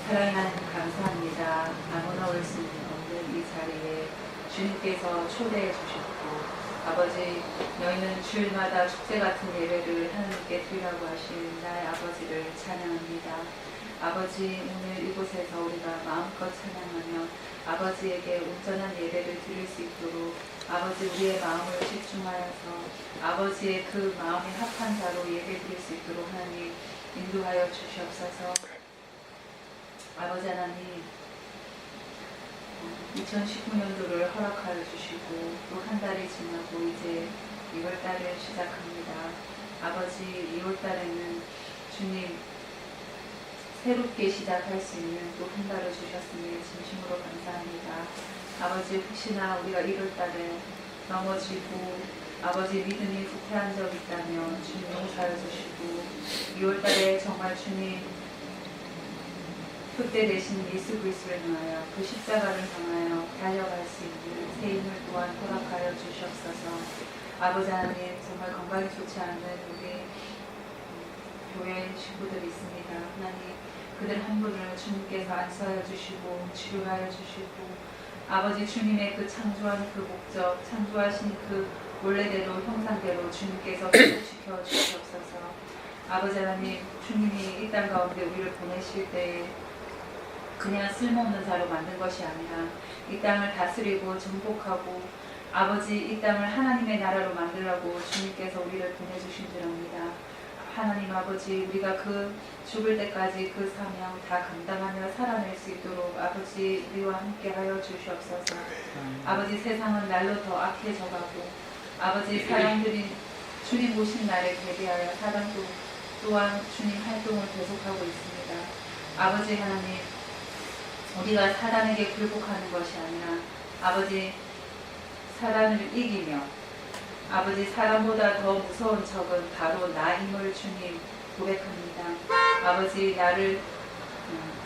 사랑의 하나님 감사합니다. 아무나 올 수 없는 이 자리에 주님께서 초대해 주셨고 아버지 너희는 주일마다 축제 같은 예배를 하나님께 드리라고 하신 나의 아버지를 찬양합니다. 아버지 오늘 이곳에서 우리가 마음껏 찬양하며 아버지에게 온전한 예배를 드릴 수 있도록 아버지 우리의 마음을 집중하여서 아버지의 그 마음에 합한 자로 예배 드릴 수 있도록 하나님 인도하여 주시옵소서. 아버지 하나님 2019년도를 허락하여 주시고 또 한 달이 지나고 이제 2월달을 시작합니다. 아버지 2월달에는 주님 새롭게 시작할 수 있는 또 한 달을 주셨으니 진심으로 감사합니다. 아버지 혹시나 우리가 1월달에 넘어지고 아버지 믿음이 후퇴한 적 있다면 주님 용서하여 주시고 2월달에 정말 주님 그때 대신 예수 그리스도를 향하여 그 십자가를 향하여 달려갈 수 있는 새 힘을 또한 허락하여 주시옵소서. 아버지 하나님 정말 건강이 좋지 않은 우리 교회 식구들이 있습니다. 하나님 그들 한 분을 주님께서 안수하여 주시고 치료하여 주시고 아버지 주님의 그 창조한 그 목적 창조하신 그 원래대로 형상대로 주님께서 회복시켜 주시옵소서. 아버지 하나님 주님이 이 땅 가운데 우리를 보내실 때에 그냥 쓸모없는 자로 만든 것이 아니라 이 땅을 다스리고 정복하고 아버지 이 땅을 하나님의 나라로 만들라고 주님께서 우리를 보내주신 줄 압니다. 하나님 아버지 우리가 그 죽을 때까지 그 사명 다 감당하며 살아낼 수 있도록 아버지 우리와 함께 하여 주시옵소서. 아버지 세상은 날로 더 악해져가고 아버지 사람들이 주님 오신 날에 대비하여 사단도 또한 주님 활동을 계속하고 있습니다. 아버지 하나님 우리가 사단에게 굴복하는 것이 아니라 아버지 사단을 이기며 아버지 사람보다 더 무서운 적은 바로 나임을 주님 고백합니다. 아버지 나를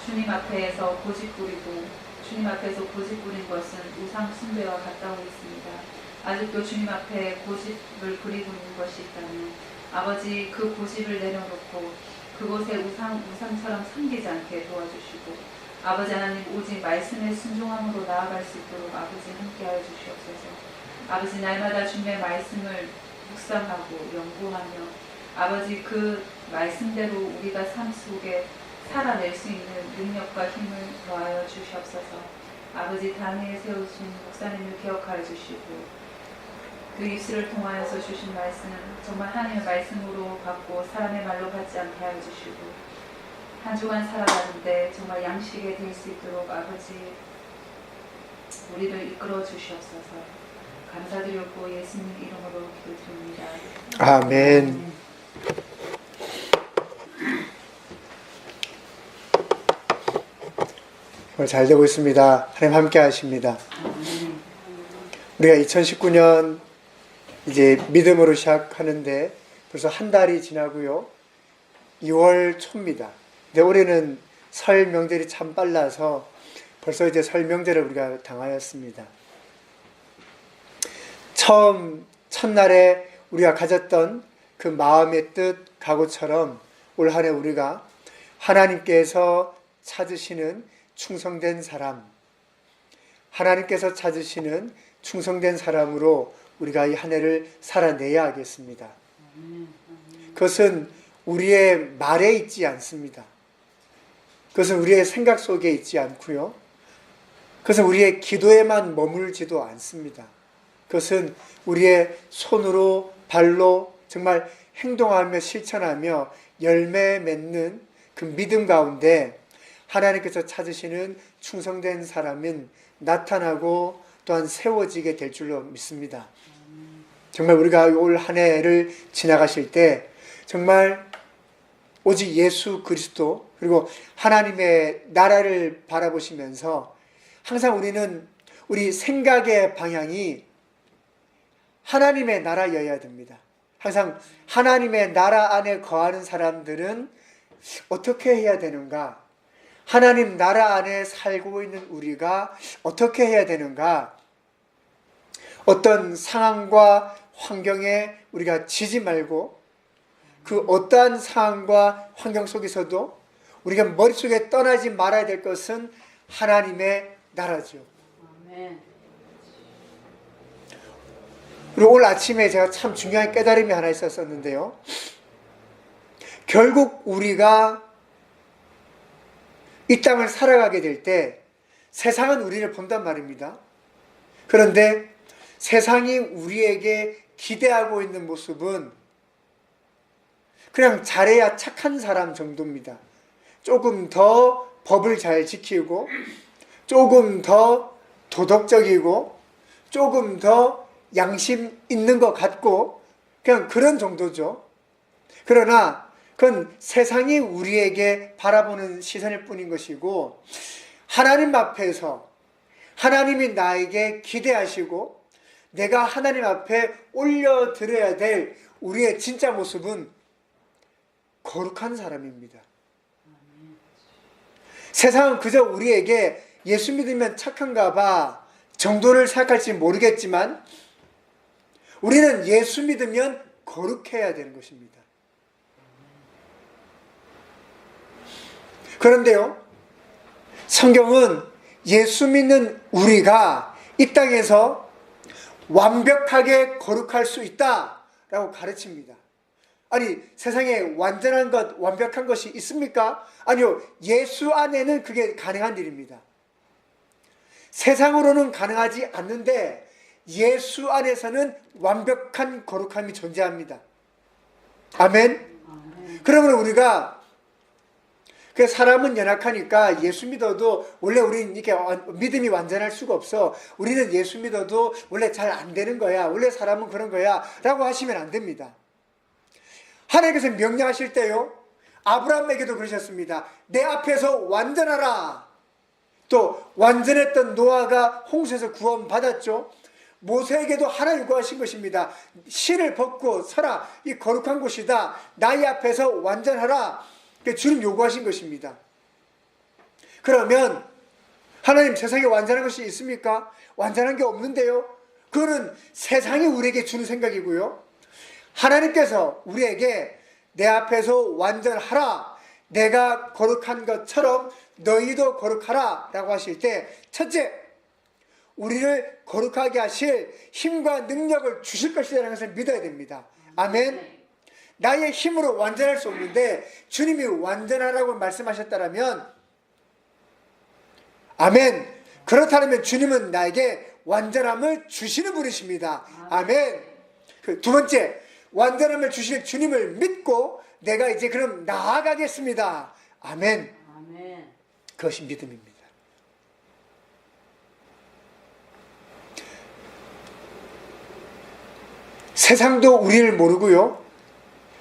주님 앞에서 고집부리고 주님 앞에서 고집부린 것은 우상 숭배와 같다고 있습니다. 아직도 주님 앞에 고집을 부리고 있는 것이 있다면 아버지 그 고집을 내려놓고 그곳에 우상처럼 섬기지 않게 도와주시고 아버지 하나님 오직 말씀의 순종함으로 나아갈 수 있도록 아버지 함께하여 주시옵소서. 아버지 날마다 주님의 말씀을 묵상하고 연구하며 아버지 그 말씀대로 우리가 삶 속에 살아낼 수 있는 능력과 힘을 더하여 주시옵소서. 아버지 당일에 세우신 목사님을 기억하여 주시고 그 입술을 통하여서 주신 말씀 정말 하나님의 말씀으로 받고 사람의 말로 받지 않게 하여 주시고 한 주간 살아가는데 정말 양식에 될 수 있도록 아버지 우리를 이끌어 주시옵소서. 감사드렸고 예수님 이름으로 기도드립니다. 아멘. 잘 되고 있습니다. 하나님 함께 하십니다. 우리가 2019년 이제 믿음으로 시작하는데 벌써 한 달이 지나고요. 2월 초입니다. 근데 올해는 설 명절이 참 빨라서 벌써 이제 설 명절을 우리가 당하였습니다. 첫날에 우리가 가졌던 그 마음의 뜻, 각오처럼 올 한 해 우리가 하나님께서 찾으시는 충성된 사람, 하나님께서 찾으시는 충성된 사람으로 우리가 이 한 해를 살아내야 하겠습니다. 그것은 우리의 말에 있지 않습니다. 그것은 우리의 생각 속에 있지 않고요. 그것은 우리의 기도에만 머물지도 않습니다. 그것은 우리의 손으로 발로 정말 행동하며 실천하며 열매 맺는 그 믿음 가운데 하나님께서 찾으시는 충성된 사람은 나타나고 또한 세워지게 될 줄로 믿습니다. 정말 우리가 올 한 해를 지나가실 때 정말 오직 예수 그리스도 그리고 하나님의 나라를 바라보시면서 항상 우리는 우리 생각의 방향이 하나님의 나라여야 됩니다. 항상 하나님의 나라 안에 거하는 사람들은 어떻게 해야 되는가? 하나님 나라 안에 살고 있는 우리가 어떻게 해야 되는가? 어떤 상황과 환경에 우리가 지지 말고 그 어떠한 상황과 환경 속에서도 우리가 머릿속에 떠나지 말아야 될 것은 하나님의 나라죠. 아멘. 그리고 오늘 아침에 제가 참 중요한 깨달음이 하나 있었었는데요. 결국 우리가 이 땅을 살아가게 될 때 세상은 우리를 본단 말입니다. 그런데 세상이 우리에게 기대하고 있는 모습은 그냥 잘해야 착한 사람 정도입니다. 조금 더 법을 잘 지키고, 조금 더 도덕적이고, 조금 더 양심 있는 것 같고, 그냥 그런 정도죠. 그러나 그건 세상이 우리에게 바라보는 시선일 뿐인 것이고, 하나님 앞에서 하나님이 나에게 기대하시고 내가 하나님 앞에 올려드려야 될 우리의 진짜 모습은 거룩한 사람입니다. 세상은 그저 우리에게 예수 믿으면 착한가 봐 정도를 생각할지 모르겠지만 우리는 예수 믿으면 거룩해야 되는 것입니다. 그런데요, 성경은 예수 믿는 우리가 이 땅에서 완벽하게 거룩할 수 있다라고 가르칩니다. 아니, 세상에 완전한 것, 완벽한 것이 있습니까? 아니요, 예수 안에는 그게 가능한 일입니다. 세상으로는 가능하지 않는데 예수 안에서는 완벽한 거룩함이 존재합니다. 아멘. 그러면 우리가 그 사람은 연약하니까 예수 믿어도 원래 우리는 이렇게 믿음이 완전할 수가 없어. 우리는 예수 믿어도 원래 잘 안 되는 거야. 원래 사람은 그런 거야. 라고 하시면 안 됩니다. 하나님께서 명령하실 때요, 아브라함에게도 그러셨습니다. 내 앞에서 완전하라. 또 완전했던 노아가 홍수에서 구원받았죠. 모세에게도 하나 요구하신 것입니다. 실을 벗고 서라. 이 거룩한 곳이다. 나의 앞에서 완전하라. 주님 요구하신 것입니다. 그러면 하나님, 세상에 완전한 것이 있습니까? 완전한 게 없는데요. 그거는 세상이 우리에게 주는 생각이고요. 하나님께서 우리에게 내 앞에서 완전하라, 내가 거룩한 것처럼 너희도 거룩하라 라고 하실 때, 첫째, 우리를 거룩하게 하실 힘과 능력을 주실 것이라는 것을 믿어야 됩니다. 아멘. 나의 힘으로 완전할 수 없는데 주님이 완전하라고 말씀하셨다면 아멘. 그렇다면 주님은 나에게 완전함을 주시는 분이십니다. 아멘. 두 번째, 완전함을 주실 주님을 믿고 내가 이제 그럼 나아가겠습니다. 아멘. 그것이 믿음입니다. 세상도 우리를 모르고요,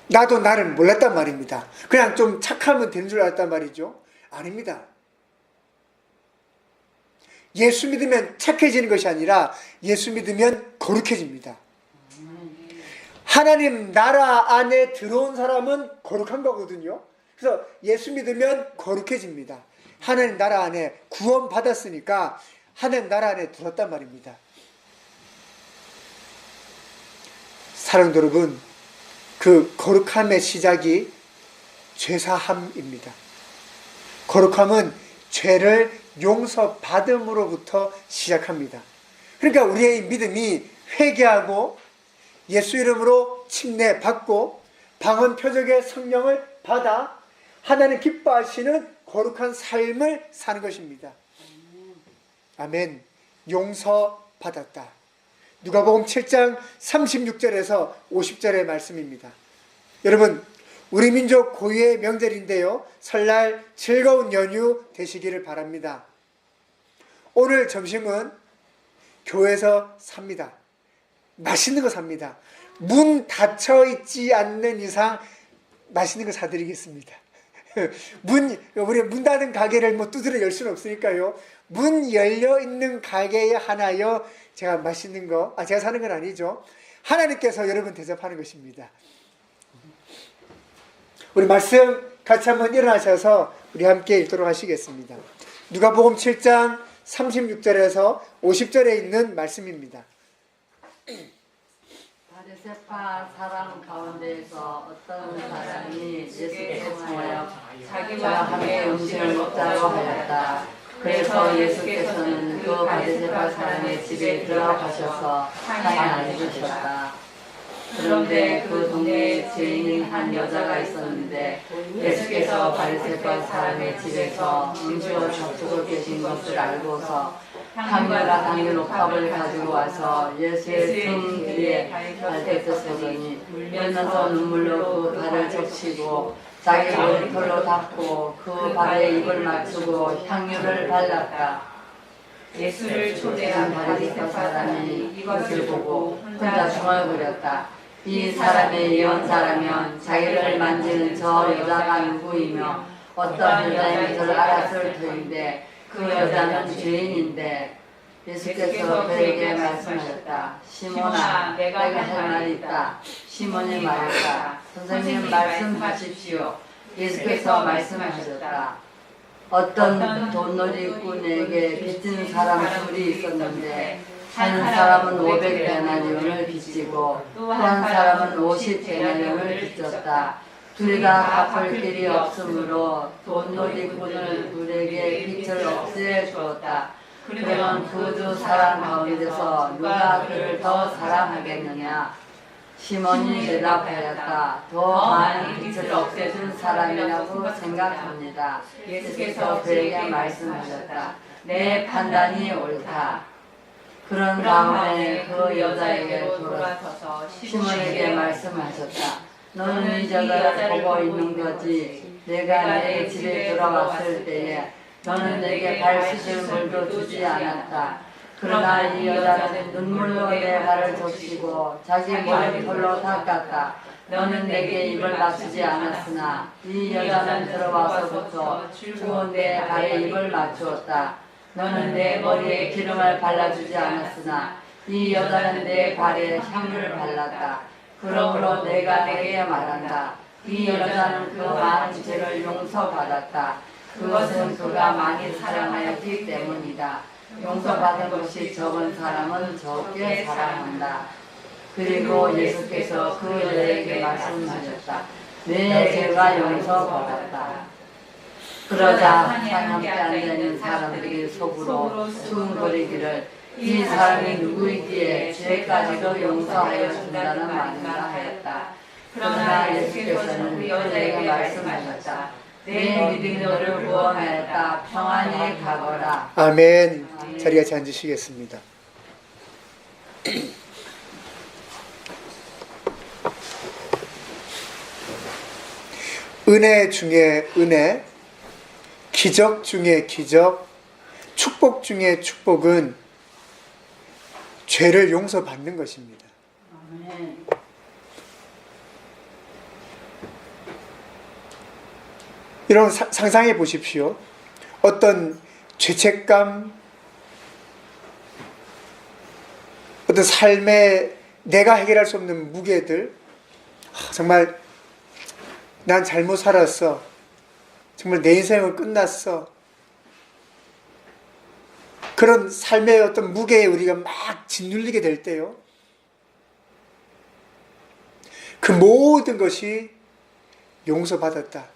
나도 나를 몰랐단 말입니다. 그냥 좀 착하면 되는 줄 알았단 말이죠. 아닙니다. 예수 믿으면 착해지는 것이 아니라 예수 믿으면 거룩해집니다. 하나님 나라 안에 들어온 사람은 거룩한 거거든요. 그래서 예수 믿으면 거룩해집니다. 하나님 나라 안에 구원 받았으니까 하나님 나라 안에 들었단 말입니다. 사랑하는 여러분, 그 거룩함의 시작이 죄사함입니다. 거룩함은 죄를 용서받음으로부터 시작합니다. 그러니까 우리의 믿음이 회개하고 예수 이름으로 침례받고 방언 표적의 성령을 받아 하나님 기뻐하시는 거룩한 삶을 사는 것입니다. 아멘. 용서받았다. 누가복음 7장 36절에서 50절의 말씀입니다. 여러분, 우리 민족 고유의 명절인데요, 설날 즐거운 연휴 되시기를 바랍니다. 오늘 점심은 교회에서 삽니다. 맛있는 거 삽니다. 문 닫혀 있지 않는 이상 맛있는 거 사드리겠습니다. 우리 문 닫은 가게를 두드려 열 수는 없으니까요, 문 열려 있는 가게에 하나여 제가 맛있는 거, 제가 사는 건 아니죠. 하나님께서 여러분 대접하는 것입니다. 우리 말씀 같이 한번 일어나셔서 우리 함께 읽도록 하시겠습니다. 누가복음 7장 36절에서 50절에 있는 말씀입니다. 바리새파 사람 가운데에서 어떤 사람이 예수께 청하여 자기 자기와 함께 음식을 먹자고 하였다. 그래서 예수께서는 그 바리새파 사람의 집에 들어가셔서 향이 알려주셨다. 그런데 그 동네에 죄인인 한 여자가 있었는데 예수께서 바리새파 사람의 집에서 음식을 접수고 계신 것을 알고서 향유가 담긴 옥합을 가지고 와서 예수의 등 뒤에 발대 뜯으니 울면서 눈물로 그 발을 적시고 자기 머리털로 닦고 그 발에 입을 맞추고 향유를 발랐다. 예수를 초대한 바리새파 사람이 이것을 보고 혼자 중얼거렸다. 이 사람의 예언자라면 자기를 만지는 저 여자가 누구이며 어떤 여자인 줄 알았을 터인데 그 여자는 죄인인데 예수께서 그에게 말씀하셨다. 시몬아, 내가 할 말이 있다. 시몬이 말했다. 선생님 말씀하십시오. 예수께서 말씀하셨다. 어떤 돈놀이꾼에게 빚진 사람 둘이 있었는데 한 사람은 500데나리온을 빚지고 또 한 사람은 50데나리온을 빚졌다. 둘이 다 갚을 길이 없으므로 돈놀이꾼을 둘에게 빚을 없애 주었다. 그러면 그 두 사람 가운데서 누가 그를 더 사랑하겠느냐? 시몬이 대답하였다. 더 많이 빚을 없애준 사람이라고 생각합니다. 예수께서 그에게 말씀하셨다. 내 판단이 옳다. 그런 다음에 그 여자에게 돌아서서 시몬에게 말씀하셨다. 너는 이 여자를 보고 있는 거지. 내가 내 집에 들어왔을 때에 너는 내게 발 씻을 물도 주지 않았다. 그러나 이 여자는 눈물로 내 발을 적시고 자기 머리털로 닦았다. 너는 내게 입을 맞추지 않았으나 이 여자는 들어와서부터 추운 내 발에 입을 맞추었다. 너는 내 머리에 기름을 발라주지 않았으나 이 여자는 내 발에 향유를 발랐다. 그러므로 내가 내게 말한다. 이 여자는 그 많은 죄를 용서받았다. 그것은 그가 많이 사랑하였기 때문이다. 용서받은 것이 적은 사람은 적게 사랑한다. 그리고 예수께서 그 여자에게 말씀하셨다. 내 죄가 용서받았다. 그러자 함께 앉아있는 사람들이 속으로 수군거리기를 이 사람이 누구이기에 죄까지도 용서하여 준다는 말인가 하였다. 그러나 예수께서는 그 여자에게 말씀하셨다. 내 믿음이 너를 구원하였다. 평안히 가거라. 아멘. 아멘. 자리 같이 앉으시겠습니다. 은혜 중에 은혜, 기적 중에 기적, 축복 중에 축복은 죄를 용서받는 것입니다. 아멘. 여러분 상상해 보십시오. 어떤 죄책감, 어떤 삶에 내가 해결할 수 없는 무게들, 정말 난 잘못 살았어. 정말 내 인생은 끝났어. 그런 삶의 어떤 무게에 우리가 막 짓눌리게 될 때요. 그 모든 것이 용서받았다.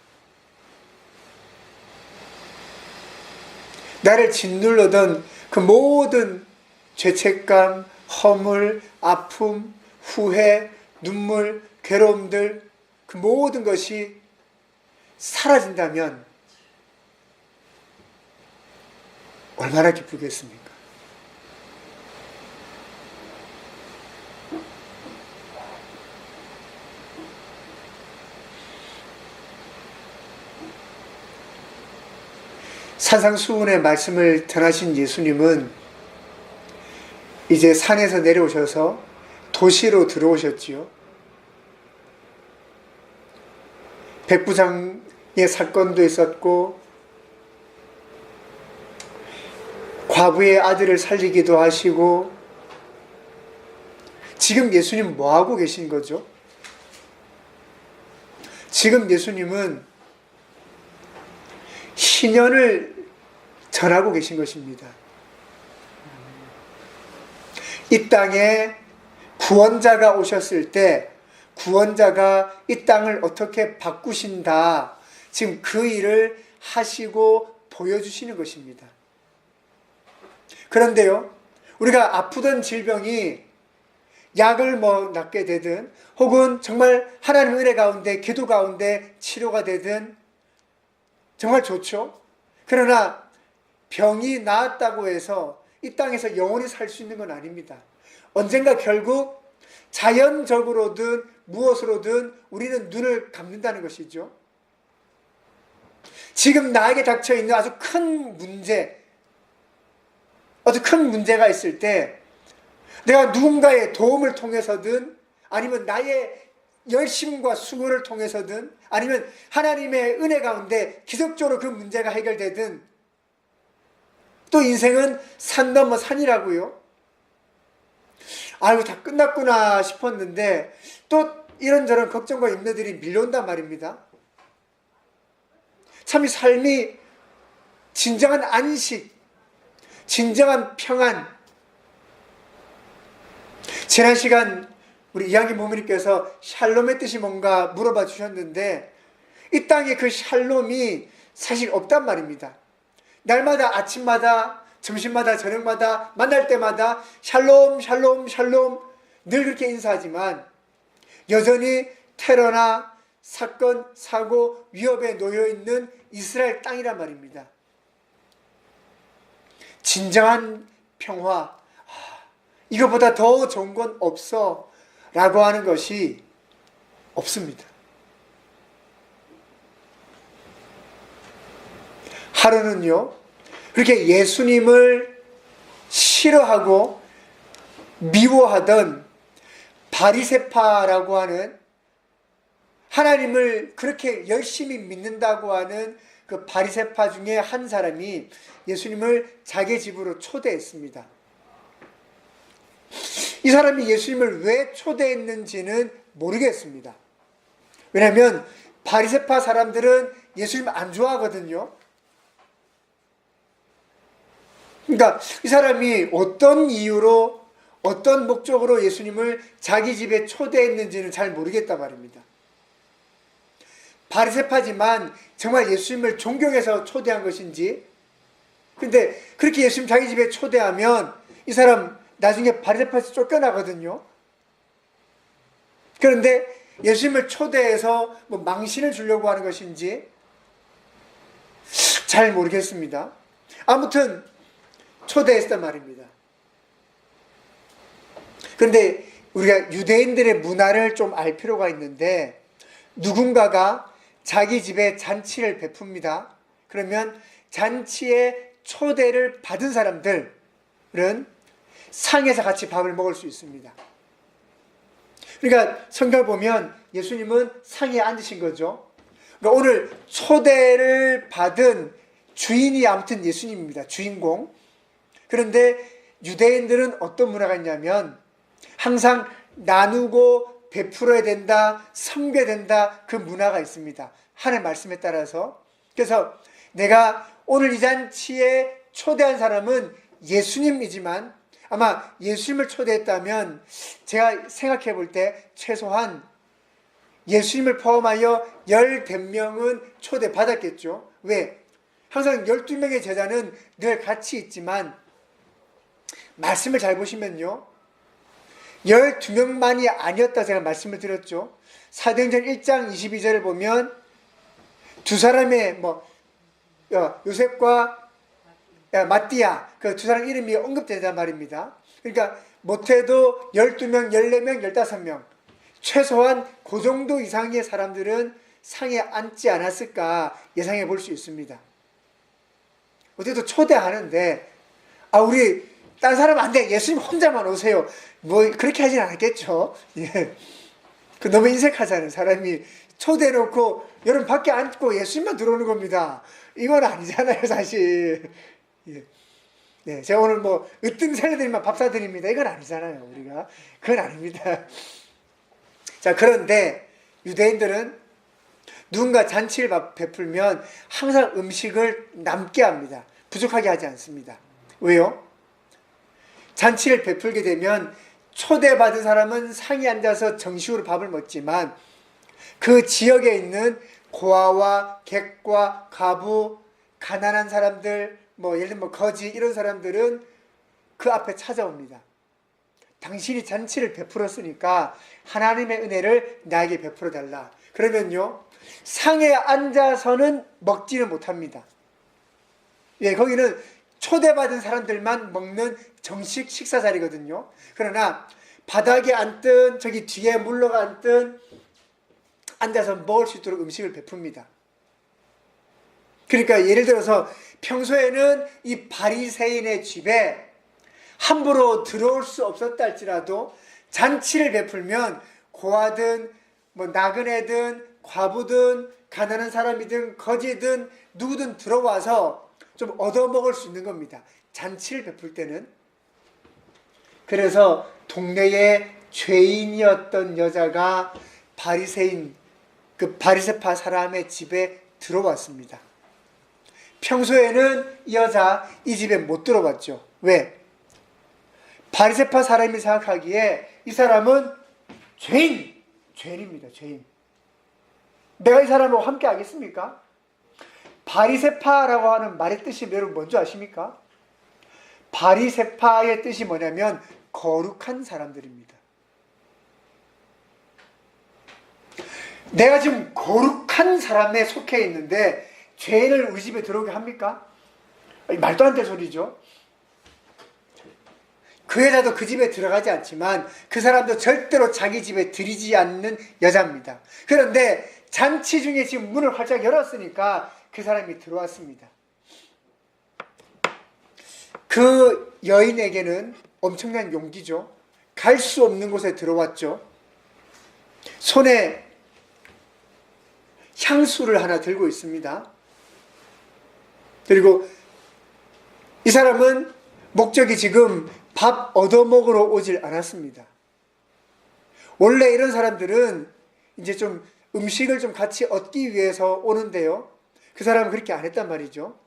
나를 짓눌러던 그 모든 죄책감, 허물, 아픔, 후회, 눈물, 괴로움들, 그 모든 것이 사라진다면 얼마나 기쁘겠습니까? 산상수훈의 말씀을 전하신 예수님은 이제 산에서 내려오셔서 도시로 들어오셨지요. 백부장의 사건도 있었고 과부의 아들을 살리기도 하시고 지금 예수님 뭐 하고 계신 거죠? 지금 예수님은 희년을 전하고 계신 것입니다. 이 땅에 구원자가 오셨을 때 구원자가 이 땅을 어떻게 바꾸신다, 지금 그 일을 하시고 보여주시는 것입니다. 그런데요, 우리가 아프던 질병이 약을 낫게 되든 혹은 정말 하나님의 은혜 가운데 기도 가운데 치료가 되든 정말 좋죠. 그러나 병이 나았다고 해서 이 땅에서 영원히 살 수 있는 건 아닙니다. 언젠가 결국 자연적으로든 무엇으로든 우리는 눈을 감는다는 것이죠. 지금 나에게 닥쳐 있는 아주 큰 문제가 있을 때 내가 누군가의 도움을 통해서든 아니면 나의 열심과 수고를 통해서든 아니면 하나님의 은혜 가운데 기적적으로 그 문제가 해결되든 또 인생은 산 넘어 산이라고요. 아유, 다 끝났구나 싶었는데 또 이런저런 걱정과 염려들이 밀려온단 말입니다. 참 이 삶이 진정한 안식, 진정한 평안. 지난 시간 우리 이야기 모모님께서 샬롬의 뜻이 뭔가 물어봐 주셨는데 이 땅에 그 샬롬이 사실 없단 말입니다. 날마다 아침마다 점심마다 저녁마다 만날 때마다 샬롬 샬롬 샬롬 늘 그렇게 인사하지만 여전히 테러나 사건, 사고, 위협에 놓여있는 이스라엘 땅이란 말입니다. 진정한 평화, 이거보다 더 좋은 건 없어 라고 하는 것이 없습니다. 하루는요, 그렇게 예수님을 싫어하고 미워하던 바리새파라고 하는 하나님을 그렇게 열심히 믿는다고 하는 그 바리새파 중에 한 사람이 예수님을 자기 집으로 초대했습니다. 이 사람이 예수님을 왜 초대했는지는 모르겠습니다. 왜냐하면 바리새파 사람들은 예수님 안 좋아하거든요. 그러니까 이 사람이 어떤 이유로 어떤 목적으로 예수님을 자기 집에 초대했는지는 잘 모르겠단 말입니다. 바리새파지만 정말 예수님을 존경해서 초대한 것인지, 근데 그렇게 예수님 자기 집에 초대하면 이 사람 나중에 바리새파에서 쫓겨나거든요. 그런데 예수님을 초대해서 망신을 주려고 하는 것인지 잘 모르겠습니다. 아무튼 초대했단 말입니다. 그런데 우리가 유대인들의 문화를 좀 알 필요가 있는데, 누군가가 자기 집에 잔치를 베풉니다. 그러면 잔치에 초대를 받은 사람들은 상에서 같이 밥을 먹을 수 있습니다. 그러니까 성경을 보면 예수님은 상에 앉으신 거죠. 그러니까 오늘 초대를 받은 주인이 아무튼 예수님입니다. 주인공. 그런데 유대인들은 어떤 문화가 있냐면 항상 나누고 베풀어야 된다, 섬겨야 된다, 그 문화가 있습니다. 하나님의 말씀에 따라서. 그래서 내가 오늘 이 잔치에 초대한 사람은 예수님이지만 아마 예수님을 초대했다면 제가 생각해 볼 때 최소한 예수님을 포함하여 15명은 초대받았겠죠. 왜? 항상 12명의 제자는 늘 같이 있지만 말씀을 잘 보시면요, 12명만이 아니었다 제가 말씀을 드렸죠. 사도행전 1장 22절을 보면 두 사람의 요셉과 마띠아, 그 두 사람 이름이 언급된단 말입니다. 그러니까 못해도 12명, 14명, 15명 최소한 그 정도 이상의 사람들은 상에 앉지 않았을까 예상해 볼 수 있습니다. 어쨌든 초대하는데 우리 딴 사람 안 돼, 예수님 혼자만 오세요, 그렇게 하진 않았겠죠. 예. 그 너무 인색하잖아요. 사람이 초대해놓고 여러분 밖에 앉고 예수님만 들어오는 겁니다. 이건 아니잖아요, 사실. 예. 네, 제가 오늘 으뜸 살려드리면 밥 사드립니다, 이건 아니잖아요. 우리가 그건 아닙니다. 자, 그런데 유대인들은 누군가 잔치를 베풀면 항상 음식을 남게 합니다. 부족하게 하지 않습니다. 왜요? 잔치를 베풀게 되면 초대받은 사람은 상에 앉아서 정식으로 밥을 먹지만 그 지역에 있는 고아와 객과 과부, 가난한 사람들, 예를 들면 거지 이런 사람들은 그 앞에 찾아옵니다. 당신이 잔치를 베풀었으니까 하나님의 은혜를 나에게 베풀어 달라. 그러면요, 상에 앉아서는 먹지는 못합니다. 예, 거기는 초대받은 사람들만 먹는 정식 식사 자리거든요. 그러나 바닥에 앉든 저기 뒤에 물러가 앉든 앉아서 먹을 수 있도록 음식을 베풉니다. 그러니까 예를 들어서 평소에는 이 바리새인의 집에 함부로 들어올 수 없었다 할지라도 잔치를 베풀면 고아든 나그네든 과부든 가난한 사람이든 거지든 누구든 들어와서 좀 얻어먹을 수 있는 겁니다. 잔치를 베풀 때는. 그래서 동네에 죄인이었던 여자가 바리새인, 그 바리새파 사람의 집에 들어왔습니다. 평소에는 이 여자 이 집에 못 들어왔죠. 왜? 바리새파 사람이 생각하기에 이 사람은 죄인입니다. 죄인. 내가 이 사람하고 함께 하겠습니까? 바리새파라고 하는 말의 뜻이 여러분 뭔지 아십니까? 바리새파의 뜻이 뭐냐면 거룩한 사람들입니다. 내가 지금 거룩한 사람에 속해 있는데 죄인을 우리 집에 들어오게 합니까? 말도 안 되는 소리죠. 그 여자도 그 집에 들어가지 않지만 그 사람도 절대로 자기 집에 들이지 않는 여자입니다. 그런데 잔치 중에 지금 문을 활짝 열었으니까 그 사람이 들어왔습니다. 그 여인에게는 엄청난 용기죠. 갈 수 없는 곳에 들어왔죠. 손에 향수를 하나 들고 있습니다. 그리고 이 사람은 목적이 지금 밥 얻어먹으러 오질 않았습니다. 원래 이런 사람들은 이제 좀 음식을 좀 같이 얻기 위해서 오는데요. 그 사람은 그렇게 안 했단 말이죠.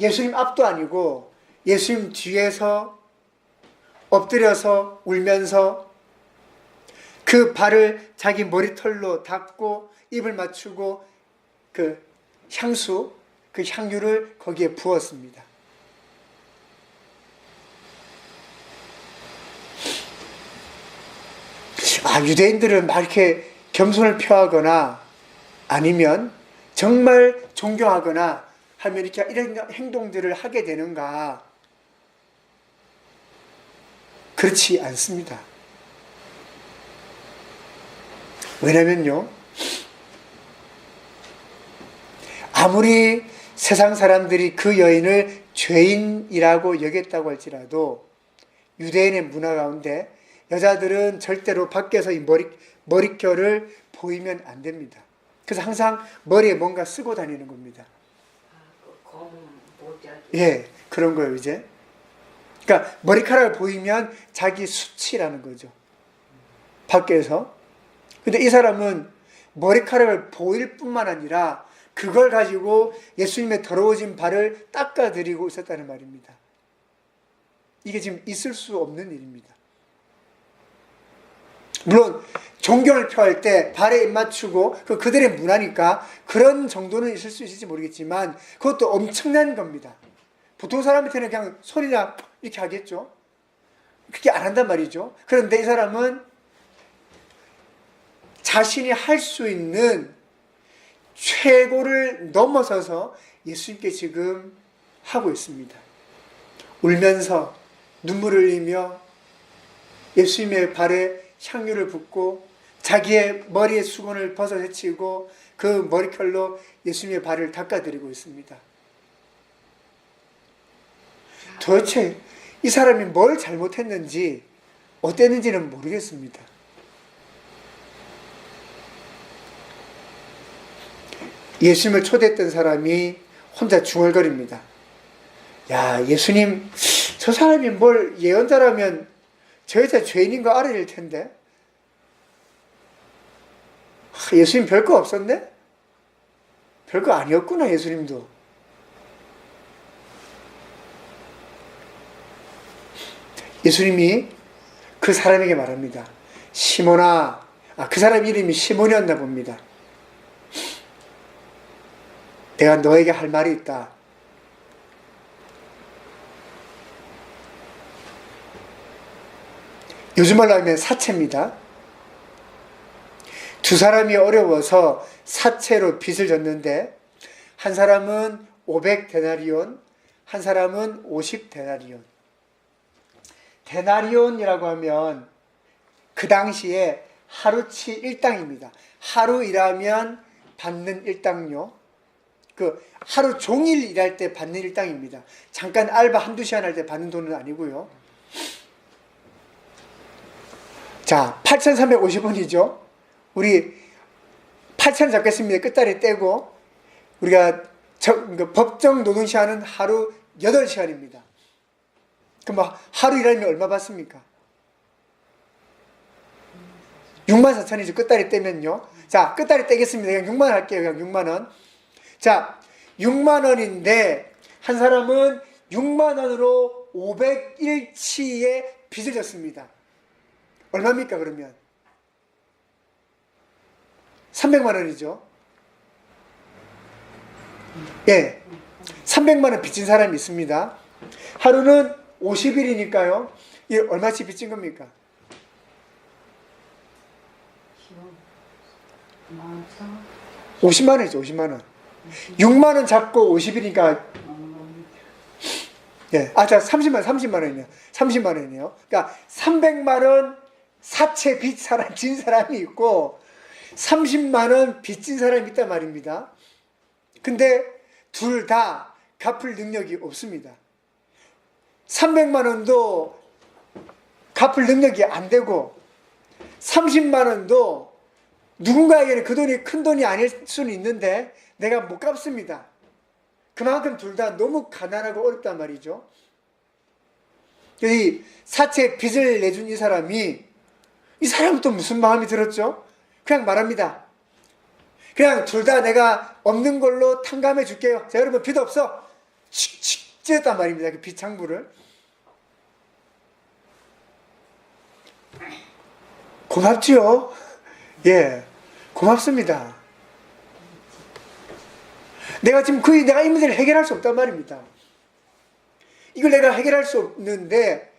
예수님 앞도 아니고 예수님 뒤에서 엎드려서 울면서 그 발을 자기 머리털로 닦고 입을 맞추고 그 향수, 그 향유를 거기에 부었습니다. 유대인들은 막 이렇게 겸손을 표하거나 아니면 정말 존경하거나 하면 이렇게 이런 행동들을 하게 되는가? 그렇지 않습니다. 왜냐면요, 아무리 세상 사람들이 그 여인을 죄인이라고 여겼다고 할지라도 유대인의 문화 가운데 여자들은 절대로 밖에서 이 머릿결을 보이면 안 됩니다. 그래서 항상 머리에 뭔가 쓰고 다니는 겁니다. 예, 그런 거예요, 이제. 그러니까 머리카락을 보이면 자기 수치라는 거죠. 밖에서. 근데 이 사람은 머리카락을 보일 뿐만 아니라 그걸 가지고 예수님의 더러워진 발을 닦아드리고 있었다는 말입니다. 이게 지금 있을 수 없는 일입니다. 물론 존경을 표할 때 발에 입 맞추고 그들의 문화니까 그런 정도는 있을 수 있을지 모르겠지만 그것도 엄청난 겁니다. 보통 사람한테는 그냥 손이나 이렇게 하겠죠. 그렇게 안 한단 말이죠. 그런데 이 사람은 자신이 할 수 있는 최고를 넘어서서 예수님께 지금 하고 있습니다. 울면서 눈물을 흘리며 예수님의 발에 향유를 붓고 자기의 머리의 수건을 벗어헤치고 그 머리칼로 예수님의 발을 닦아드리고 있습니다. 도대체 이 사람이 뭘 잘못했는지 어땠는지는 모르겠습니다. 예수님을 초대했던 사람이 혼자 중얼거립니다. 야, 예수님, 저 사람이 뭘 예언자라면 저 여자 죄인인 거 알아야 될 텐데. 예수님 별거 없었네? 별거 아니었구나, 예수님도. 예수님이 그 사람에게 말합니다. 시몬아, 그 사람 이름이 시몬이었나 봅니다. 내가 너에게 할 말이 있다. 요즘 말로 하면 사채입니다. 두 사람이 어려워서 사채로 빚을 졌는데 한 사람은 500데나리온, 한 사람은 50데나리온. 데나리온이라고 하면 그 당시에 하루치 일당입니다. 하루 일하면 받는 일당료. 그 하루 종일 일할 때 받는 일당입니다. 잠깐 알바 한두 시간 할 때 받는 돈은 아니고요. 자, 8,350원이죠. 우리 8,000원 잡겠습니다. 끝다리 떼고 우리가 법정 노동시간은 하루 8시간입니다. 그럼 하루 일하면 얼마 받습니까? 64,000원이죠. 끝다리 떼면요. 자, 끝다리 떼겠습니다. 그냥 6만 원 할게요. 그냥 6만 원. 자, 6만 원인데 한 사람은 6만 원으로 501치의 빚을 졌습니다. 얼마입니까 그러면? 300만 원이죠. 예, 300만 원 빚진 사람이 있습니다. 하루는 50일이니까요. 이 얼마치 빚진 겁니까? 50만 원이죠. 50만 원. 6만 원 잡고 50일이니까 예, 자 30만 원이네요. 30만 원이네요. 그러니까 300만 원 사채 빚 진 사람이 있고 30만 원 빚진 사람이 있단 말입니다. 근데 둘 다 갚을 능력이 없습니다. 300만 원도 갚을 능력이 안 되고 30만 원도 누군가에게는 그 돈이 큰 돈이 아닐 수는 있는데 내가 못 갚습니다. 그만큼 둘 다 너무 가난하고 어렵단 말이죠. 이 사채 빚을 내준 이 사람은 또 무슨 마음이 들었죠? 그냥 말합니다. 그냥 둘 다 내가 없는 걸로 탕감해 줄게요. 자, 여러분 빚 없어. 칙칙 찢었단 말입니다. 그 빚 창부를. 고맙지요? 예, 고맙습니다. 내가 지금 내가 이 문제를 해결할 수 없단 말입니다. 이걸 내가 해결할 수 없는데,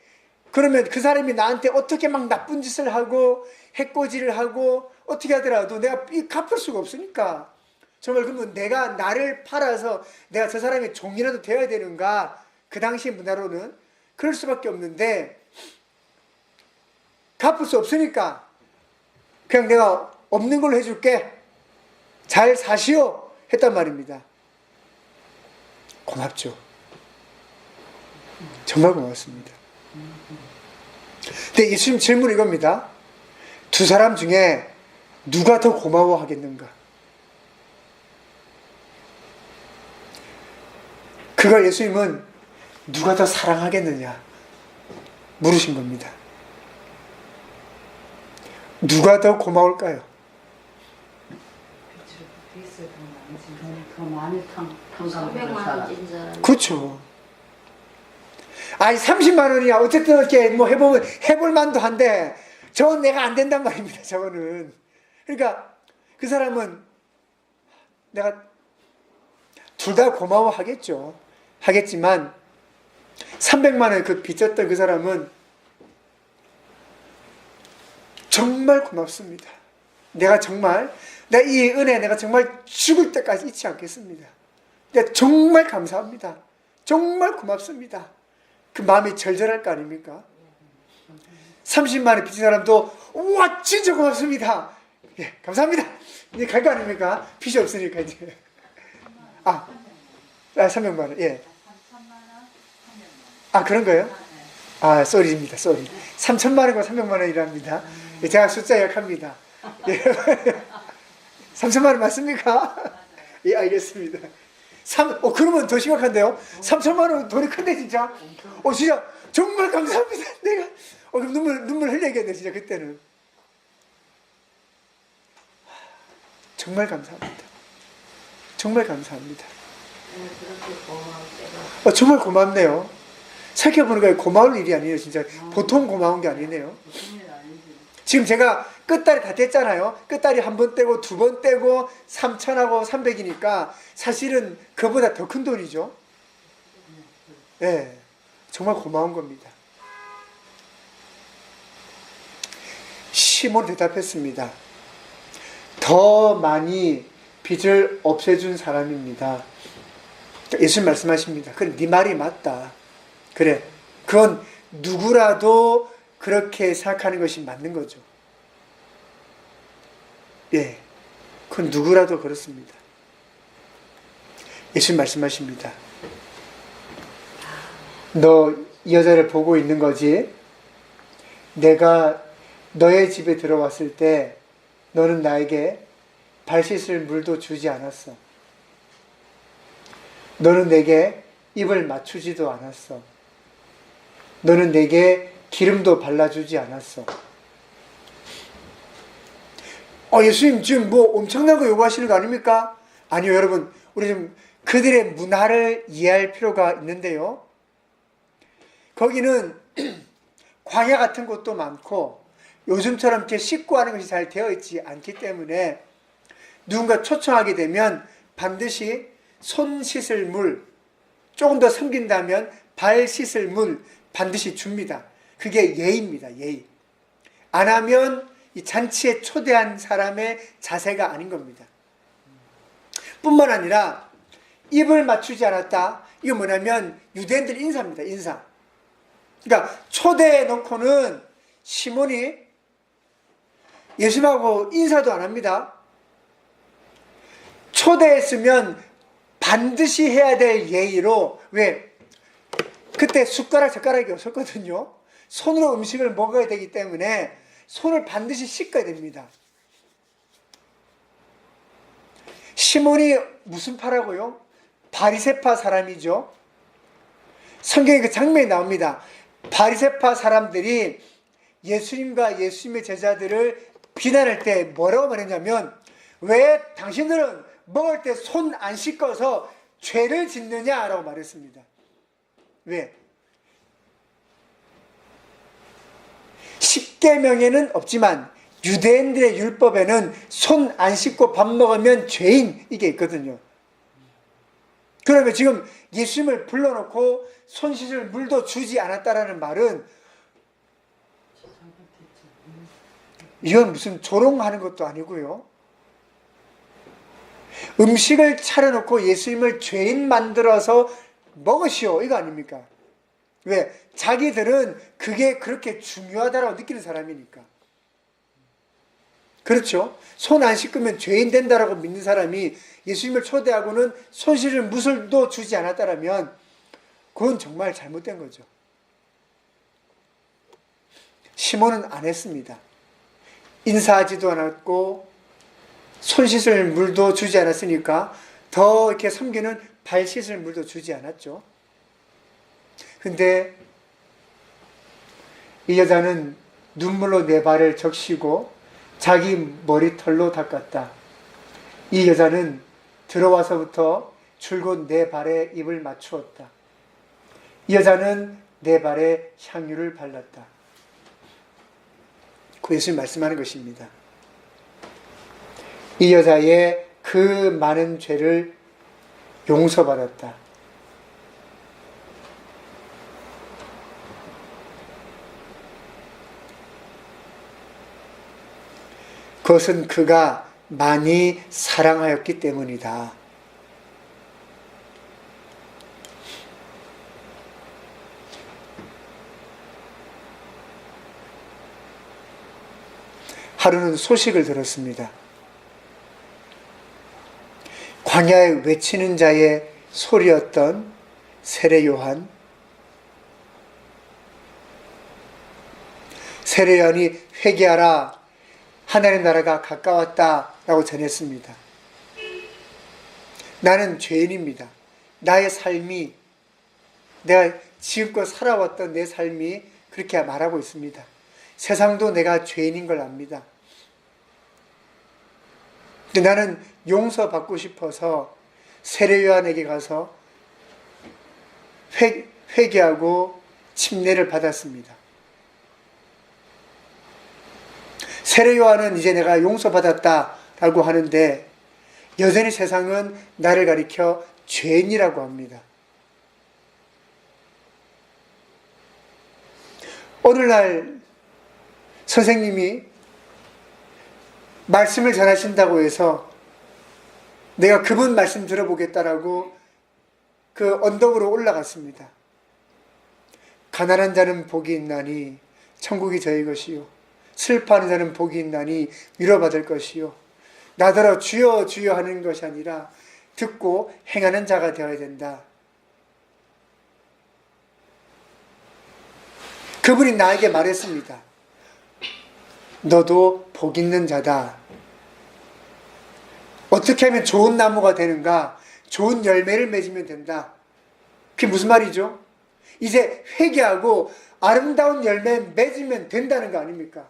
그러면 그 사람이 나한테 어떻게 막 나쁜 짓을 하고, 해코지를 하고, 어떻게 하더라도 내가 갚을 수가 없으니까. 정말 그러면 내가 나를 팔아서 내가 저 사람의 종이라도 되어야 되는가? 그 당시 문화로는 그럴 수밖에 없는데, 갚을 수 없으니까, 그냥 내가 없는 걸로 해줄게. 잘 사시오. 했단 말입니다. 고맙죠. 정말 고맙습니다. 근데 예수님 질문은 이겁니다. 두 사람 중에 누가 더 고마워하겠는가? 그걸 예수님은 누가 더 사랑하겠느냐 물으신 겁니다. 누가 더 고마울까요? 더 많이 그렇죠. 아니 30만 원이야. 어쨌든 이렇게 뭐 해볼 만도 한데 저건 내가 안 된단 말입니다. 저거는. 그러니까 그 사람은 내가 둘 다 고마워하겠죠. 하겠지만 300만 원 그 빚졌던 그 사람은 정말 고맙습니다. 내가 이 은혜 내가 정말 죽을 때까지 잊지 않겠습니다. 내가 정말 감사합니다. 정말 고맙습니다. 그 마음이 절절할 거 아닙니까? 30만 원 빚진 사람도 우와 진짜 고맙습니다. 예, 감사합니다. 이제 갈 거 아닙니까? 빚이 없으니까 이제. 300만 원. 예. 그런 거예요? 쏘리입니다. 쏘리. 3천만 원과 300만 원이랍니다. 제가 숫자 약합니다. 예. 3천만 원 맞습니까? 예, 알겠습니다. 그러면 더 심각한데요? 3천만 원 돈이 큰데, 진짜? 진짜, 정말 감사합니다. 내가, 그럼 눈물 흘려야겠네, 진짜, 그때는. 정말 감사합니다. 정말 감사합니다. 정말 고맙네요. 생각해보니까 고마울 일이 아니에요, 진짜. 보통 고마운 게 아니네요. 지금 제가 끝다리 다 뗐잖아요. 끝다리 한 번 떼고 두 번 떼고 3,000하고 300이니까 사실은 그보다 더 큰 돈이죠. 예, 정말 고마운 겁니다. 시몬 대답했습니다. 더 많이 빚을 없애준 사람입니다. 예수님 말씀하십니다. 그래, 네 말이 맞다. 그래, 그건 누구라도 그렇게 생각하는 것이 맞는 거죠. 예, 그건 누구라도 그렇습니다. 예수님 말씀하십니다. 너 이 여자를 보고 있는 거지? 내가 너의 집에 들어왔을 때 너는 나에게 발 씻을 물도 주지 않았어. 너는 내게 입을 맞추지도 않았어. 너는 내게 기름도 발라주지 않았어. 예수님 지금 뭐 엄청난 거 요구하시는 거 아닙니까? 아니요, 여러분. 우리 좀 그들의 문화를 이해할 필요가 있는데요. 거기는 광야 같은 곳도 많고 요즘처럼 이렇게 씻고 하는 것이 잘 되어 있지 않기 때문에 누군가 초청하게 되면 반드시 손 씻을 물, 조금 더 섬긴다면 발 씻을 물 반드시 줍니다. 그게 예의입니다. 예의. 안 하면 이 잔치에 초대한 사람의 자세가 아닌 겁니다. 뿐만 아니라 입을 맞추지 않았다. 이거 뭐냐면 유대인들 인사입니다. 인사. 그러니까 초대해 놓고는 시몬이 예수님하고 인사도 안 합니다. 초대했으면 반드시 해야 될 예의로, 왜? 그때 숟가락 젓가락이 없었거든요. 손으로 음식을 먹어야 되기 때문에 손을 반드시 씻어야 됩니다. 시몬이 무슨 파라고요? 바리새파 사람이죠. 성경에 그 장면이 나옵니다. 바리새파 사람들이 예수님과 예수님의 제자들을 비난할 때 뭐라고 말했냐면, 왜 당신들은 먹을 때 손 안 씻어서 죄를 짓느냐라고 말했습니다. 왜? 십계명에는 없지만 유대인들의 율법에는 손 안 씻고 밥 먹으면 죄인, 이게 있거든요. 그러면 지금 예수님을 불러놓고 손 씻을 물도 주지 않았다라는 말은 이건 무슨 조롱하는 것도 아니고요. 음식을 차려놓고 예수님을 죄인 만들어서 먹으시오, 이거 아닙니까? 왜? 자기들은 그게 그렇게 중요하다고 느끼는 사람이니까. 그렇죠? 손 안 씻으면 죄인 된다라고 믿는 사람이 예수님을 초대하고는 손 씻을 물도 주지 않았다라면 그건 정말 잘못된 거죠. 시몬은 안 했습니다. 인사하지도 않았고 손 씻을 물도 주지 않았으니까 더 이렇게 섬기는 발 씻을 물도 주지 않았죠. 근데 이 여자는 눈물로 내 발을 적시고 자기 머리털로 닦았다. 이 여자는 들어와서부터 줄곧 내 발에 입을 맞추었다. 이 여자는 내 발에 향유를 발랐다. 그 예수님 말씀하는 것입니다. 이 여자의 그 많은 죄를 용서받았다. 그것은 그가 많이 사랑하였기 때문이다. 하루는 소식을 들었습니다. 광야에 외치는 자의 소리였던 세례 요한. 세례 요한이 회개하라, 하나님의 나라가 가까웠다라고 전했습니다. 나는 죄인입니다. 나의 삶이, 내가 지금껏 살아왔던 내 삶이 그렇게 말하고 있습니다. 세상도 내가 죄인인 걸 압니다. 근데 나는 용서받고 싶어서 세례 요한에게 가서 회개하고 침례를 받았습니다. 세례 요한은 이제 내가 용서받았다라고 하는데 여전히 세상은 나를 가리켜 죄인이라고 합니다. 오늘날 선생님이 말씀을 전하신다고 해서 내가 그분 말씀 들어보겠다라고 그 언덕으로 올라갔습니다. 가난한 자는 복이 있나니 천국이 저희 것이요 슬퍼하는 자는 복이 있나니 위로받을 것이요 나더러 주여 주여 하는 것이 아니라 듣고 행하는 자가 되어야 된다. 그분이 나에게 말했습니다. 너도 복 있는 자다. 어떻게 하면 좋은 나무가 되는가? 좋은 열매를 맺으면 된다. 그게 무슨 말이죠? 이제 회개하고 아름다운 열매 맺으면 된다는 거 아닙니까?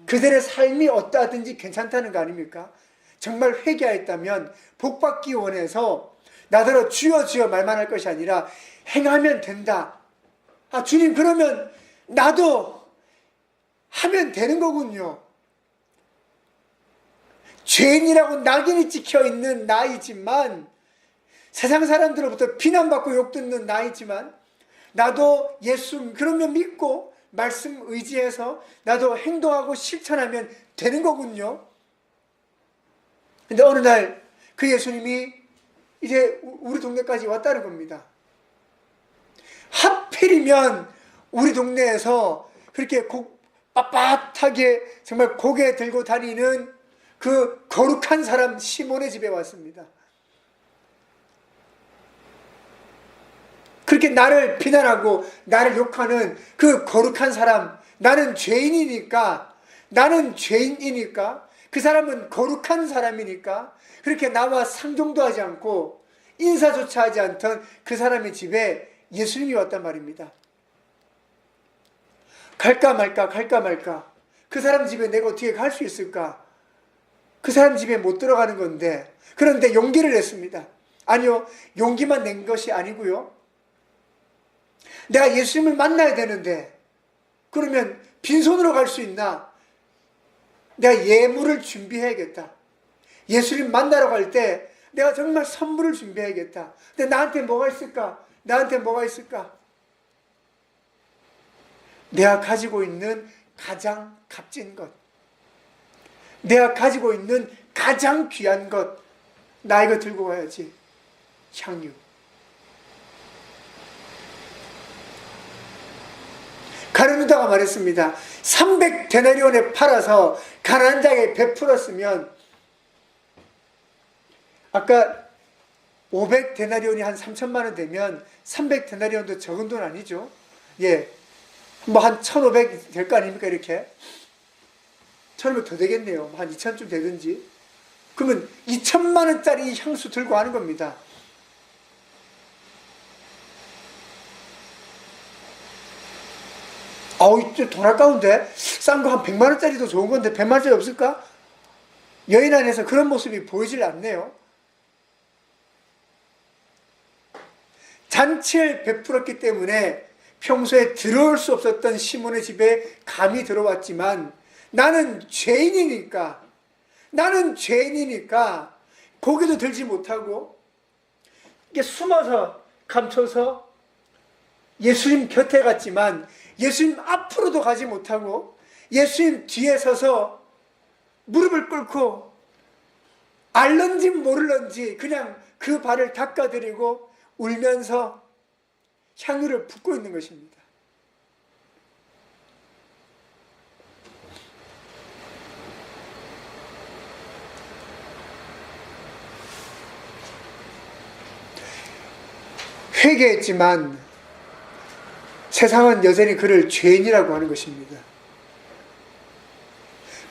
그들의 삶이 어떠하든지 괜찮다는 거 아닙니까? 정말 회개하였다면 복받기 원해서 나더러 주여 주여 말만 할 것이 아니라 행하면 된다. 아, 주님, 그러면 나도 하면 되는 거군요. 죄인이라고 낙인이 찍혀 있는 나이지만, 세상 사람들로부터 비난받고 욕듣는 나이지만, 나도 예수 그러면 믿고 말씀 의지해서 나도 행동하고 실천하면 되는 거군요. 근데 어느 날 그 예수님이 이제 우리 동네까지 왔다는 겁니다. 하필이면 우리 동네에서 그렇게 빳빳하게 정말 고개 들고 다니는 그 거룩한 사람 시몬의 집에 왔습니다. 그렇게 나를 비난하고 나를 욕하는 그 거룩한 사람, 나는 죄인이니까 그 사람은 거룩한 사람이니까 그렇게 나와 상종도 하지 않고 인사조차 하지 않던 그 사람의 집에 예수님이 왔단 말입니다. 갈까 말까. 그 사람 집에 내가 어떻게 갈 수 있을까? 그 사람 집에 못 들어가는 건데, 그런데 용기를 냈습니다. 아니요, 용기만 낸 것이 아니고요. 내가 예수님을 만나야 되는데 그러면 빈손으로 갈 수 있나? 내가 예물을 준비해야겠다. 예수님 만나러 갈 때 내가 정말 선물을 준비해야겠다. 근데 나한테 뭐가 있을까? 내가 가지고 있는 가장 값진 것, 내가 가지고 있는 가장 귀한 것, 나 이거 들고 가야지. 향유. 가룟유다가 말했습니다. 300데나리온에 팔아서 가난한 자에게 베풀었으면, 아까 500데나리온이 한 3천만 원 되면 300데나리온도 적은 돈 아니죠? 예. 뭐 한 1,500 될 거 아닙니까? 이렇게 1,500 더 되겠네요. 한 2,000쯤 되든지. 그러면 2천만 원짜리 향수 들고 하는 겁니다. 아우, 돈 아까운데? 싼 거 한 100만 원짜리도 좋은 건데 100만 원짜리 없을까? 여인 안에서 그런 모습이 보이질 않네요. 잔치를 베풀었기 때문에 평소에 들어올 수 없었던 시몬의 집에 감히 들어왔지만, 나는 죄인이니까 고개도 들지 못하고 이게 숨어서 감춰서 예수님 곁에 갔지만 예수님 앞으로도 가지 못하고 예수님 뒤에 서서 무릎을 꿇고 알런지 모를런지 그냥 그 발을 닦아드리고 울면서 향유를 붓고 있는 것입니다. 회개했지만 세상은 여전히 그를 죄인이라고 하는 것입니다.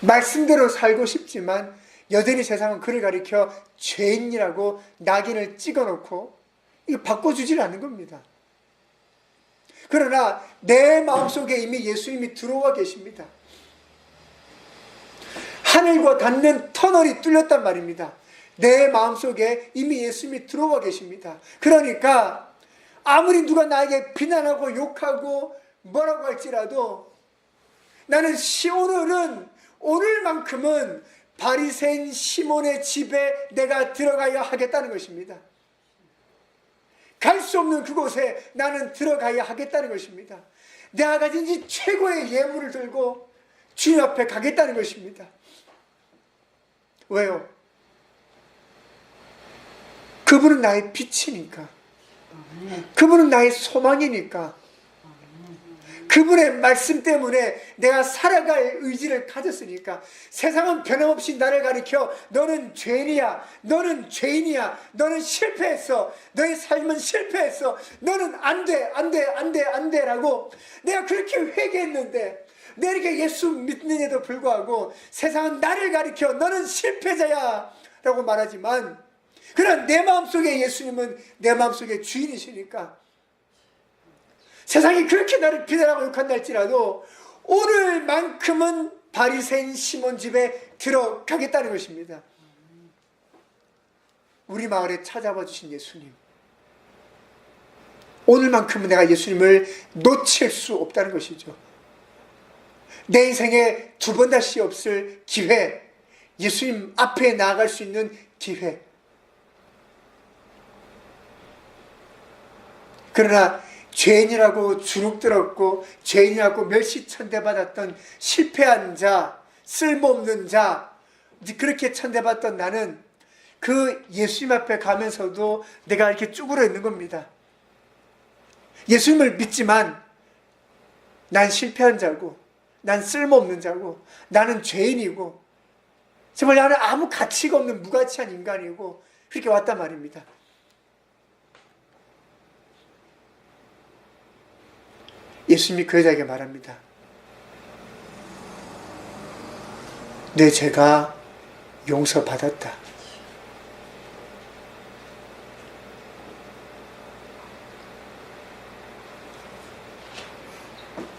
말씀대로 살고 싶지만 여전히 세상은 그를 가리켜 죄인이라고 낙인을 찍어놓고 이거 바꿔주질 않는 겁니다. 그러나 내 마음속에 이미 예수님이 들어와 계십니다. 하늘과 닿는 터널이 뚫렸단 말입니다. 내 마음속에 이미 예수님이 들어와 계십니다. 그러니까 아무리 누가 나에게 비난하고 욕하고 뭐라고 할지라도 나는 오늘은 오늘만큼은 바리새인 시몬의 집에 내가 들어가야 하겠다는 것입니다. 갈 수 없는 그곳에 나는 들어가야 하겠다는 것입니다. 내가 가진 이 최고의 예물을 들고 주님 앞에 가겠다는 것입니다. 왜요? 그분은 나의 빛이니까. 그분은 나의 소망이니까. 그분의 말씀 때문에 내가 살아갈 의지를 가졌으니까. 세상은 변함없이 나를 가리켜 너는 죄인이야, 너는 죄인이야, 너는 실패했어, 너의 삶은 실패했어, 너는 안 돼, 안 돼, 안 돼, 안 돼 라고 내가 그렇게 회개했는데, 내가 이렇게 예수 믿는에도 불구하고 세상은 나를 가리켜 너는 실패자야 라고 말하지만, 그러나 내 마음속에 예수님은 내 마음속에 주인이시니까 세상이 그렇게 나를 비난하고 욕한다 할지라도 오늘만큼은 바리새인 시몬 집에 들어가겠다는 것입니다. 우리 마을에 찾아와 주신 예수님, 오늘만큼은 내가 예수님을 놓칠 수 없다는 것이죠. 내 인생에 두 번 다시 없을 기회, 예수님 앞에 나아갈 수 있는 기회. 그러나 죄인이라고 주눅들었고 죄인이라고 멸시천대받았던 실패한 자, 쓸모없는 자, 그렇게 천대받던 나는 그 예수님 앞에 가면서도 내가 이렇게 쭈그러 있는 겁니다. 예수님을 믿지만 난 실패한 자고, 난 쓸모없는 자고, 나는 죄인이고, 정말 나는 아무 가치가 없는 무가치한 인간이고, 그렇게 왔단 말입니다. 예수님이 그 여자에게 말합니다. 내 죄가 용서받았다.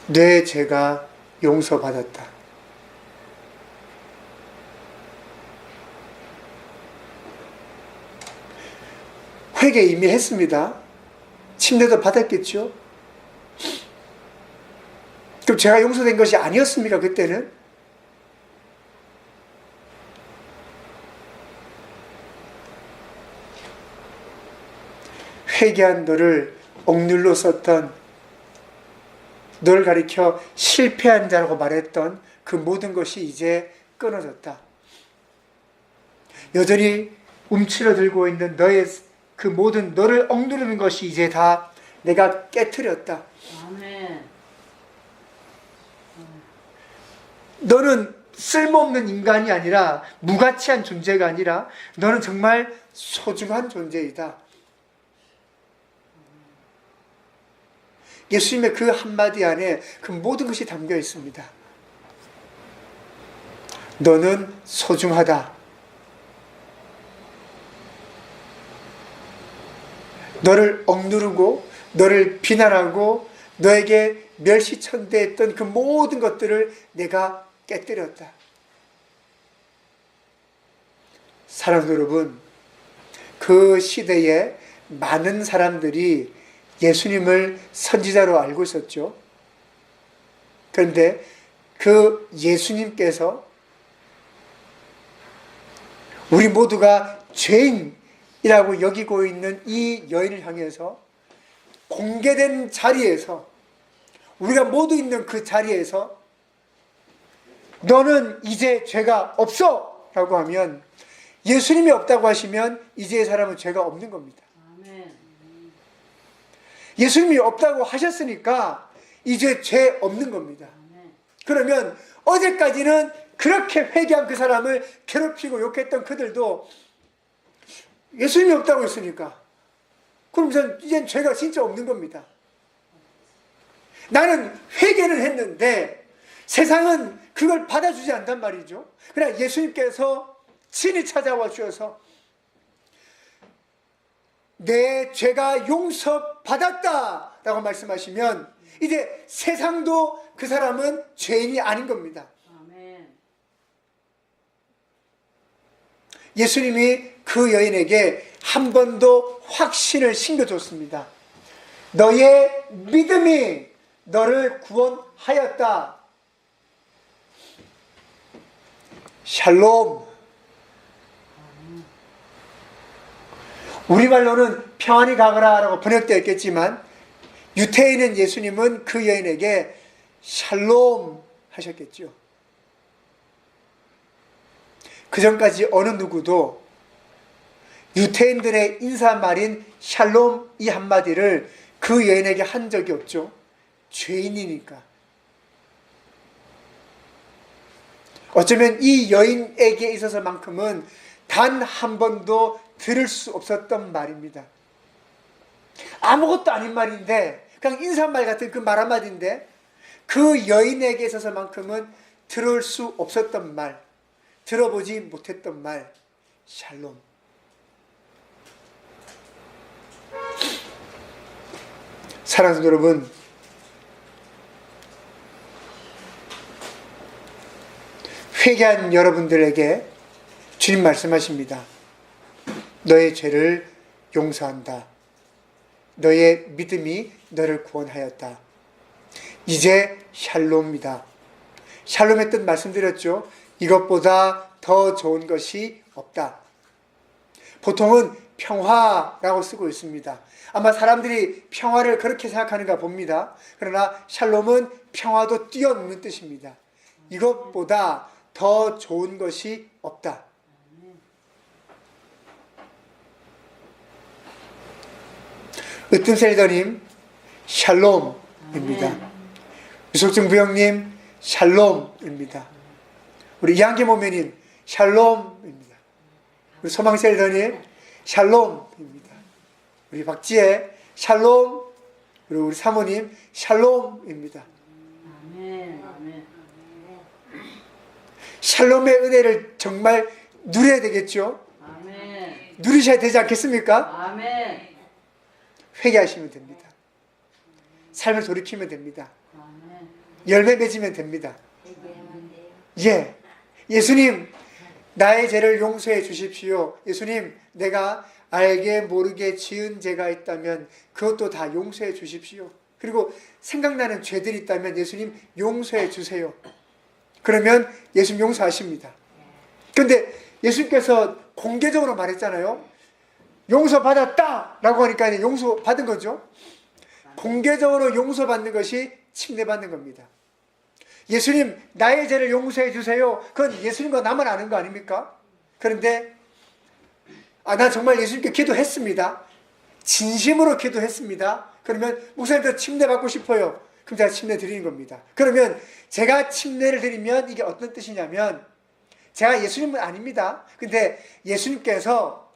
내 죄가 용서받았다. 회개 이미 했습니다. 침례도 받았겠죠. 그럼 제가 용서된 것이 아니었습니까? 그때는? 회개한 너를 억눌러 썼던, 너를 가리켜 실패한 자라고 말했던 그 모든 것이 이제 끊어졌다. 여전히 움츠러 들고 있는 너의 그 모든 너를 억누르는 것이 이제 다 내가 깨트렸다. 아멘. 너는 쓸모없는 인간이 아니라, 무가치한 존재가 아니라 너는 정말 소중한 존재이다. 예수님의 그 한마디 안에 그 모든 것이 담겨 있습니다. 너는 소중하다. 너를 억누르고 너를 비난하고 너에게 멸시천대했던 그 모든 것들을 내가 깨뜨렸다. 사랑하는 여러분, 그 시대에 많은 사람들이 예수님을 선지자로 알고 있었죠. 그런데 그 예수님께서 우리 모두가 죄인이라고 여기고 있는 이 여인을 향해서 공개된 자리에서, 우리가 모두 있는 그 자리에서 너는 이제 죄가 없어 라고 하면, 예수님이 없다고 하시면 이제의 사람은 죄가 없는 겁니다. 예수님이 없다고 하셨으니까 이제 죄 없는 겁니다. 그러면 어제까지는 그렇게 회개한 그 사람을 괴롭히고 욕했던 그들도 예수님이 없다고 했으니까 그럼 이젠 죄가 진짜 없는 겁니다. 나는 회개를 했는데 세상은 그걸 받아주지 않단 말이죠. 그러나 예수님께서 친히 찾아와 주셔서 내 죄가 용서받았다 라고 말씀하시면 이제 세상도 그 사람은 죄인이 아닌 겁니다. 아멘. 예수님이 그 여인에게 한 번 더 확신을 심겨줬습니다. 너의 믿음이 너를 구원하였다. 샬롬. 우리말로는 평안히 가거라라고 번역되어 있겠지만 유태인은 예수님은 그 여인에게 샬롬 하셨겠죠. 그 전까지 어느 누구도 유태인들의 인사말인 샬롬 이 한마디를 그 여인에게 한 적이 없죠. 죄인이니까. 어쩌면 이 여인에게 있어서만큼은 단 한 번도 들을 수 없었던 말입니다. 아무것도 아닌 말인데 그냥 인사말 같은 그 말 한마디인데 그 여인에게 있어서만큼은 들을 수 없었던 말, 들어보지 못했던 말, 샬롬. 사랑하는 성도 여러분, 회개한 여러분들에게 주님 말씀하십니다. 너의 죄를 용서한다. 너의 믿음이 너를 구원하였다. 이제 샬롬이다. 샬롬의 뜻 말씀드렸죠. 이것보다 더 좋은 것이 없다. 보통은 평화라고 쓰고 있습니다. 아마 사람들이 평화를 그렇게 생각하는가 봅니다. 그러나 샬롬은 평화도 뛰어넘는 뜻입니다. 이것보다 더 좋은 것이 없다. 으뜸셀더님 샬롬입니다. 유석증 부형님 샬롬입니다. 우리 이한계 모면님 샬롬입니다. 우리 소망셀더님 샬롬입니다. 우리 박지혜 샬롬, 그리고 우리 사모님 샬롬입니다. 샬롬의 은혜를 정말 누려야 되겠죠? 누리셔야 되지 않겠습니까? 회개하시면 됩니다. 삶을 돌이키면 됩니다. 열매 맺으면 됩니다. 예, 예수님 나의 죄를 용서해 주십시오. 예수님 내가 알게 모르게 지은 죄가 있다면 그것도 다 용서해 주십시오. 그리고 생각나는 죄들이 있다면 예수님 용서해 주세요. 그러면 예수님 용서하십니다. 그런데 예수님께서 공개적으로 말했잖아요. 용서받았다 라고 하니까 용서받은 거죠. 공개적으로 용서받는 것이 침례받는 겁니다. 예수님 나의 죄를 용서해 주세요. 그건 예수님과 나만 아는 거 아닙니까? 그런데 나 정말 예수님께 기도했습니다. 진심으로 기도했습니다. 그러면 목사님도 침례받고 싶어요. 그럼 제가 침례 드리는 겁니다. 그러면 제가 침례를 드리면 이게 어떤 뜻이냐면 제가 예수님은 아닙니다. 근데 예수님께서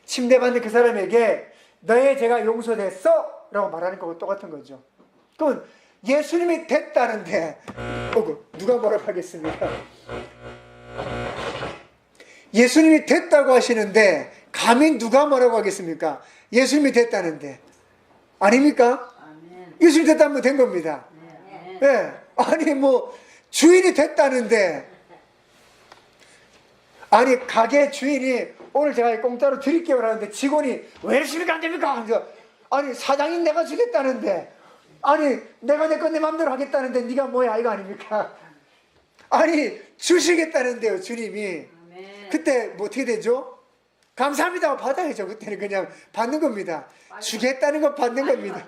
침례받는 그 사람에게 너의 죄가 용서됐어 라고 말하는 거하고 똑같은 거죠. 그러면 예수님이 됐다는데 누가 뭐라고 하겠습니까? 예수님이 됐다고 하시는데 감히 누가 뭐라고 하겠습니까? 예수님이 됐다는데 아닙니까? 예수님이 됐다면 된 겁니다. 네. 아니 뭐 주인이 됐다는데 아니 가게 주인이 오늘 제가 공짜로 드릴게요 라는데 직원이 왜 이러시면 안 됩니까? 아니 사장님 내가 주겠다는데 아니 내가 내 건 내 맘대로 하겠다는데 네가 뭐야 이거 아닙니까? 아니 주시겠다는데요 주님이. 그때 뭐 어떻게 되죠? 감사합니다 받아야죠. 그때는 그냥 받는 겁니다. 주겠다는 건 받는 겁니다.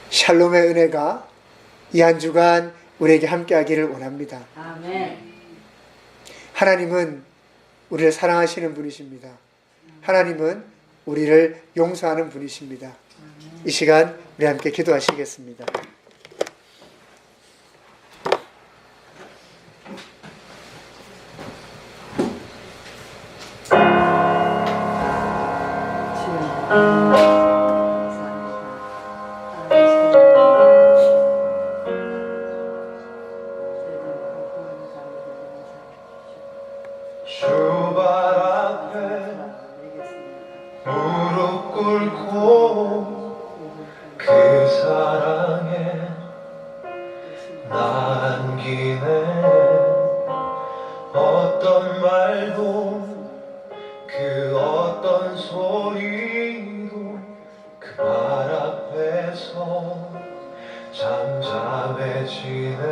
샬롬의 은혜가 이 한 주간 우리에게 함께하기를 원합니다. 하나님은 우리를 사랑하시는 분이십니다. 하나님은 우리를 용서하는 분이십니다. 이 시간 우리 함께 기도하시겠습니다. 잠잠해지네